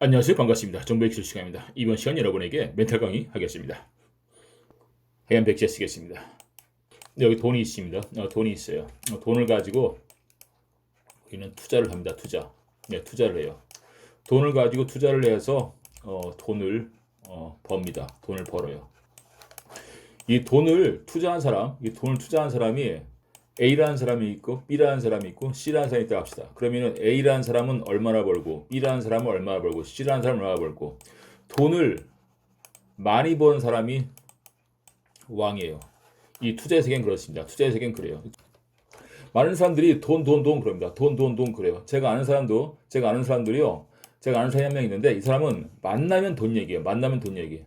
안녕하세요. 반갑습니다. 정보의 기술 시간입니다. 이번 시간 여러분에게 멘탈 강의 하겠습니다. 하얀 백지에 쓰겠습니다. 여기 돈이 있습니다. 돈이 있어요. 돈을 가지고 우리는 투자를 합니다. 투자를 해요. 돈을 가지고 투자를 해서 돈을 법니다. 돈을 벌어요. 이 돈을 투자한 사람이 A라는 사람이 있고 B라는 사람이 있고 C라는 사람이 있다고 합시다. 그러면은 A라는 사람은 얼마나 벌고 B라는 사람은 얼마나 벌고 C라는 사람은 얼마나 벌고 돈을 많이 번 사람이 왕이에요. 이 투자의 세계는 그렇습니다. 투자의 세계는 그래요. 많은 사람들이 돈 그럽니다. 돈 그래요. 제가 아는 사람들이요. 제가 아는 사람이 한 명 있는데 이 사람은 만나면 돈 얘기예요. 만나면 돈 얘기.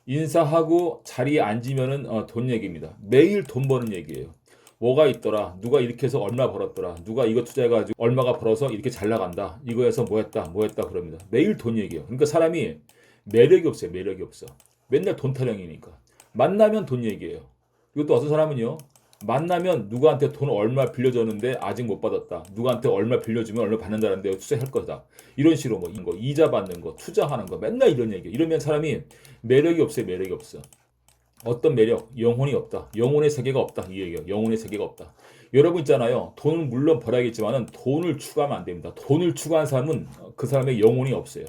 인사하고 자리에 앉으면은 돈 얘기입니다. 매일 돈 버는 얘기예요. 뭐가 있더라. 누가 이렇게 해서 얼마 벌었더라. 누가 이거 투자해가지고 얼마가 벌어서 이렇게 잘 나간다. 이거 해서 뭐 했다 그럽니다. 매일 돈 얘기예요. 그러니까 사람이 매력이 없어요. 매력이 없어. 맨날 돈 타령이니까. 만나면 돈 얘기예요. 그리고 또 어떤 사람은요. 만나면 누구한테 돈 얼마 빌려줬는데 아직 못 받았다. 누구한테 얼마 빌려주면 얼마 받는다는데 투자할 거다. 이런 식으로 뭐 이거 이자 받는 거, 투자하는 거 맨날 이런 얘기예요. 이러면 사람이 매력이 없어요. 매력이 없어. 어떤 매력? 영혼이 없다. 영혼의 세계가 없다. 이 얘기예요. 영혼의 세계가 없다. 여러분 있잖아요. 돈을 물론 벌어야겠지만은 돈을 추구하면 안 됩니다. 돈을 추구한 사람은 그 사람의 영혼이 없어요.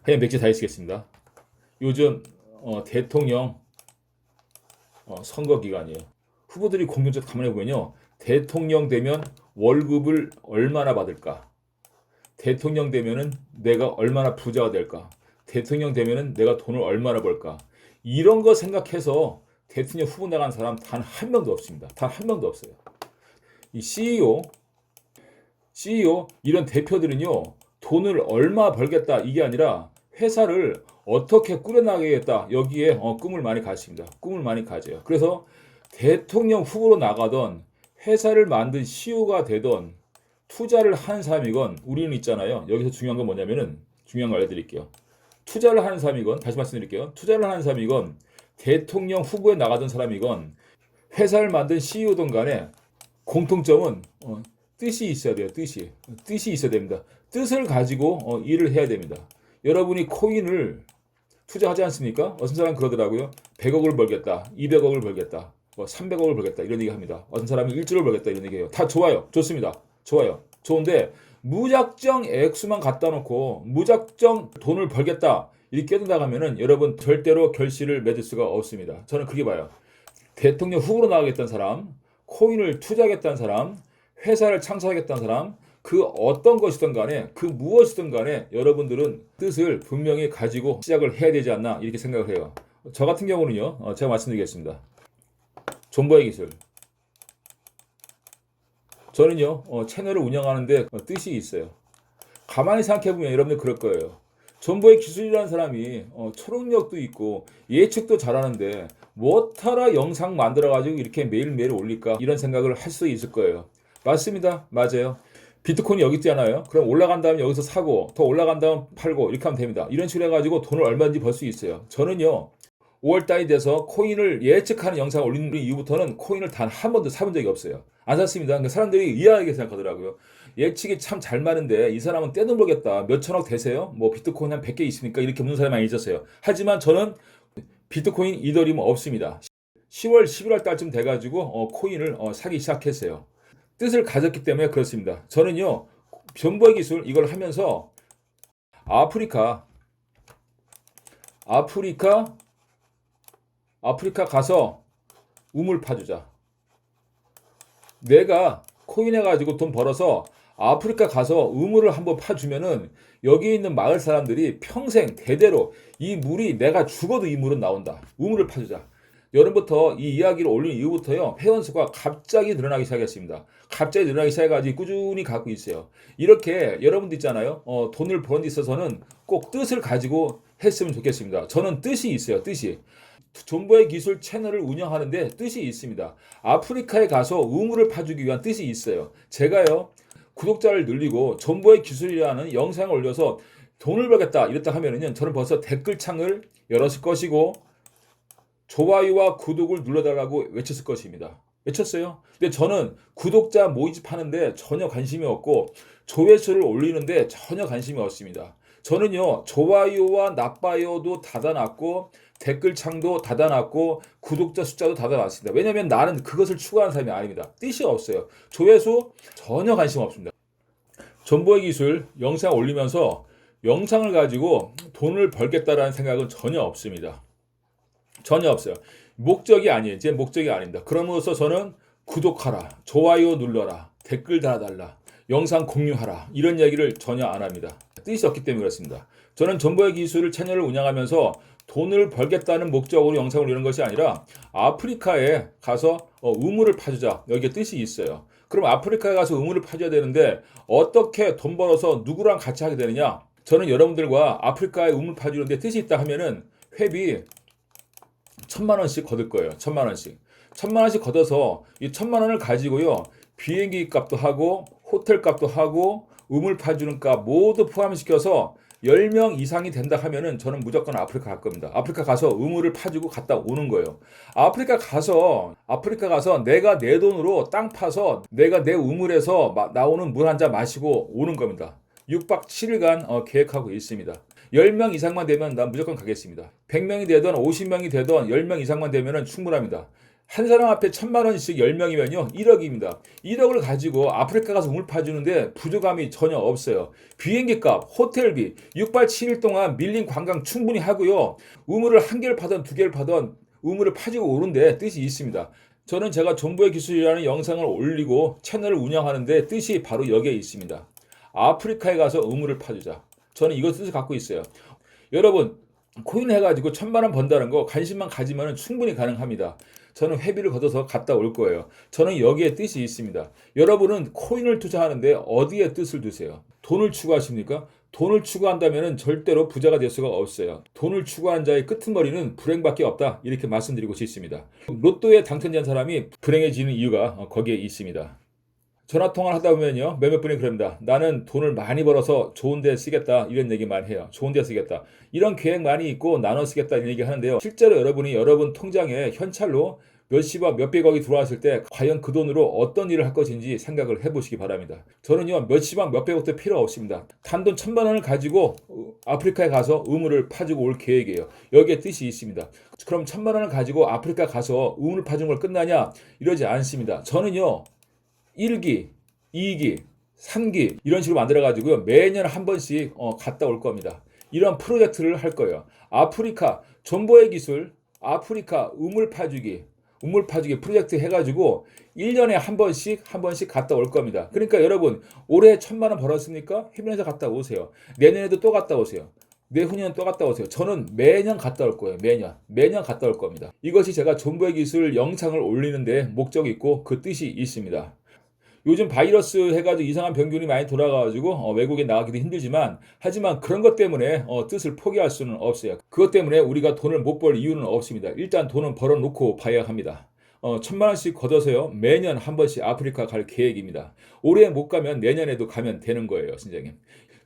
하얀 백지 다 쓰겠습니다. 요즘 대통령 선거 기간이에요. 후보들이 공격적 가만히 보면요. 대통령 되면 월급을 얼마나 받을까? 대통령 되면은 내가 얼마나 부자가 될까? 대통령 되면은 내가 돈을 얼마나 벌까? 이런 거 생각해서 대통령 후보 나간 사람 단 한 명도 없습니다. 단 한 명도 없어요. 이 CEO 이런 대표들은요. 돈을 얼마 벌겠다 이게 아니라 회사를 어떻게 꾸려나가겠다 여기에 꿈을 많이 가집니다. 꿈을 많이 가져요. 그래서 대통령 후보로 나가던 회사를 만든 CEO가 되던 투자를 하는 사람이건 우리는 있잖아요. 여기서 중요한 건 뭐냐면은 중요한 거 알려드릴게요. 투자를 하는 사람이건 다시 말씀드릴게요. 투자를 하는 사람이건 대통령 후보에 나가던 사람이건 회사를 만든 CEO든 간에 공통점은 뜻이 있어야 돼요. 뜻이 있어야 됩니다. 뜻을 가지고 일을 해야 됩니다. 여러분이 코인을 투자하지 않습니까? 어떤 사람 그러더라고요. 100억을 벌겠다. 200억을 벌겠다. 300억을 벌겠다. 이런 얘기 합니다. 어떤 사람이 1조를 벌겠다. 이런 얘기해요. 다 좋아요. 좋습니다. 좋아요. 좋은데 무작정 액수만 갖다 놓고 무작정 돈을 벌겠다 이렇게 나가면은 여러분 절대로 결실을 맺을 수가 없습니다. 저는 그렇게 봐요. 대통령 후보로 나가겠다는 사람, 코인을 투자하겠다는 사람, 회사를 창설하겠다는 사람, 그 어떤 것이든 간에 그 무엇이든 간에 여러분들은 뜻을 분명히 가지고 시작을 해야 되지 않나 이렇게 생각을 해요. 저 같은 경우는요. 제가 말씀드리겠습니다. 존버의 기술. 저는요, 채널을 운영하는데 뜻이 있어요. 가만히 생각해보면 여러분들 그럴 거예요. 존버의 기술이라는 사람이 초능력도 있고 예측도 잘하는데 뭐하라 영상 만들어가지고 이렇게 매일매일 올릴까 이런 생각을 할 수 있을 거예요. 맞습니다. 맞아요. 비트코인이 여기 있잖아요. 그럼 올라간 다음에 여기서 사고 더 올라간 다음 팔고 이렇게 하면 됩니다. 이런 식으로 해가지고 돈을 얼마든지 벌 수 있어요. 저는요. 5월달이 돼서 코인을 예측하는 영상을 올리는 이후부터는 코인을 단 한 번도 사본 적이 없어요. 안 샀습니다. 그러니까 사람들이 이해하게 생각하더라고요. 예측이 참 잘 맞는데 이 사람은 떼돈 벌겠다. 몇 천억 되세요? 뭐 비트코인 한 100개 있습니까? 이렇게 묻는 사람이 많이 있었어요. 하지만 저는 비트코인 이더리움 없습니다. 10월, 11월 달쯤 돼가지고 코인을 사기 시작했어요. 뜻을 가졌기 때문에 그렇습니다. 저는요. 존버의 기술 이걸 하면서 아프리카 가서 우물 파주자. 내가 코인 해가지고 돈 벌어서 아프리카 가서 우물을 한번 파주면은 여기 있는 마을 사람들이 평생 대대로 이 물이 내가 죽어도 이 물은 나온다. 우물을 파주자. 여름부터 이 이야기를 올린 이후부터요. 회원수가 갑자기 늘어나기 시작했습니다. 갑자기 늘어나기 시작해가지고 꾸준히 갖고 있어요. 이렇게 여러분들 있잖아요. 돈을 버는 데 있어서는 꼭 뜻을 가지고 했으면 좋겠습니다. 저는 뜻이 있어요. 뜻이. 존버의 기술 채널을 운영하는데 뜻이 있습니다. 아프리카에 가서 우물을 파주기 위한 뜻이 있어요. 제가요. 구독자를 늘리고 존버의 기술이라는 영상을 올려서 돈을 벌겠다 이랬다 하면은요. 저는 벌써 댓글창을 열었을 것이고 좋아요와 구독을 눌러달라고 외쳤을 것입니다. 외쳤어요. 근데 저는 구독자 모집하는데 전혀 관심이 없고 조회수를 올리는데 전혀 관심이 없습니다. 저는요, 좋아요와 나빠요도 닫아놨고, 댓글창도 닫아놨고, 구독자 숫자도 닫아놨습니다. 왜냐면 나는 그것을 추구하는 사람이 아닙니다. 뜻이 없어요. 조회수 전혀 관심 없습니다. 정보의 기술 영상 올리면서 영상을 가지고 돈을 벌겠다라는 생각은 전혀 없습니다. 전혀 없어요. 목적이 아니에요. 제 목적이 아닙니다. 그럼으로써 저는 구독하라, 좋아요 눌러라, 댓글 달아달라, 영상 공유하라 이런 얘기를 전혀 안 합니다. 뜻이 없기 때문에 그렇습니다. 저는 정보의 기술을 채널을 운영하면서 돈을 벌겠다는 목적으로 영상을 올리는 것이 아니라 아프리카에 가서 우물을 파주자 여기에 뜻이 있어요. 그럼 아프리카에 가서 우물을 파줘야 되는데 어떻게 돈 벌어서 누구랑 같이 하게 되느냐? 저는 여러분들과 아프리카에 우물 파주는데 뜻이 있다 하면은 회비 1,000만 원씩 거둘 거예요. 1,000만 원씩. 1,000만 원씩 걷어서 이 1,000만 원을 가지고요. 비행기 값도 하고 호텔 값도 하고 우물 파주는 값 모두 포함시켜서 10명 이상이 된다 하면은 저는 무조건 아프리카 갈 겁니다. 아프리카 가서 우물을 파주고 갔다 오는 거예요. 아프리카 가서 내가 내 돈으로 땅 파서 내가 내 우물에서 나오는 물 한 잔 마시고 오는 겁니다. 6박 7일간 계획하고 있습니다. 10명 이상만 되면 난 무조건 가겠습니다. 100명이 되든 50명이 되든 10명 이상만 되면 충분합니다. 한 사람 앞에 1,000만 원씩 10명이면요 1억입니다. 1억을 가지고 아프리카 가서 우물 파주는데 부족함이 전혀 없어요. 비행기 값, 호텔비, 6박 7일 동안 밀린 관광 충분히 하고요. 우물을 한 개를 파든 두 개를 파든 우물을 파주고 오는데 뜻이 있습니다. 저는 제가 정보의 기술이라는 영상을 올리고 채널을 운영하는데 뜻이 바로 여기에 있습니다. 아프리카에 가서 우물을 파주자. 저는 이거 뜻을 갖고 있어요. 여러분 코인 해가지고 1,000만 원 번다는 거 관심만 가지면 충분히 가능합니다. 저는 회비를 걷어서 갔다 올 거예요. 저는 여기에 뜻이 있습니다. 여러분은 코인을 투자하는데 어디에 뜻을 두세요? 돈을 추구하십니까? 돈을 추구한다면 절대로 부자가 될 수가 없어요. 돈을 추구하는 자의 끄트머리는 불행밖에 없다. 이렇게 말씀드리고 싶습니다. 로또에 당첨된 사람이 불행해지는 이유가 거기에 있습니다. 전화통화를 하다 보면요. 몇몇 분이 그럽니다. 나는 돈을 많이 벌어서 좋은 데 쓰겠다. 이런 얘기만 해요. 좋은 데 쓰겠다. 이런 계획 많이 있고 나눠 쓰겠다. 이런 얘기 하는데요. 실제로 여러분이 여러분 통장에 현찰로 몇십억, 몇백억이 들어왔을 때 과연 그 돈으로 어떤 일을 할 것인지 생각을 해보시기 바랍니다. 저는요. 몇십억, 몇백억도 필요 없습니다. 단돈 1,000만 원을 가지고 아프리카에 가서 우물을 파주고 올 계획이에요. 여기에 뜻이 있습니다. 그럼 1,000만 원을 가지고 아프리카 가서 우물을 파주는 걸 끝나냐? 이러지 않습니다. 저는요. 1기, 2기, 3기 이런 식으로 만들어가지고요. 매년 한 번씩 갔다 올 겁니다. 이런 프로젝트를 할 거예요. 아프리카 정보의 기술, 아프리카 우물 파주기 프로젝트 해가지고 1년에 한 번씩 갔다 올 겁니다. 그러니까 여러분 올해 1,000만 원 벌었으니까 해변에서 갔다 오세요. 내년에도 또 갔다 오세요. 내후년 또 갔다 오세요. 저는 매년 갔다 올 거예요. 매년 갔다 올 겁니다. 이것이 제가 정보의 기술 영상을 올리는데 목적이 있고 그 뜻이 있습니다. 요즘 바이러스 해가지고 이상한 병균이 많이 돌아가가지고 외국에 나가기도 힘들지만 하지만 그런 것 때문에 뜻을 포기할 수는 없어요. 그것 때문에 우리가 돈을 못 벌 이유는 없습니다. 일단 돈은 벌어놓고 봐야 합니다. 1,000만 원씩 걷어서요. 매년 한 번씩 아프리카 갈 계획입니다. 올해 못 가면 내년에도 가면 되는 거예요, 선생님.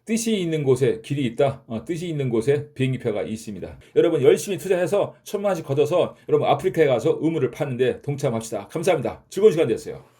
뜻이 있는 곳에 길이 있다. 뜻이 있는 곳에 비행기표가 있습니다. 여러분 열심히 투자해서 1,000만 원씩 걷어서 여러분 아프리카에 가서 우물을 파는데 동참합시다. 감사합니다. 즐거운 시간 되었어요.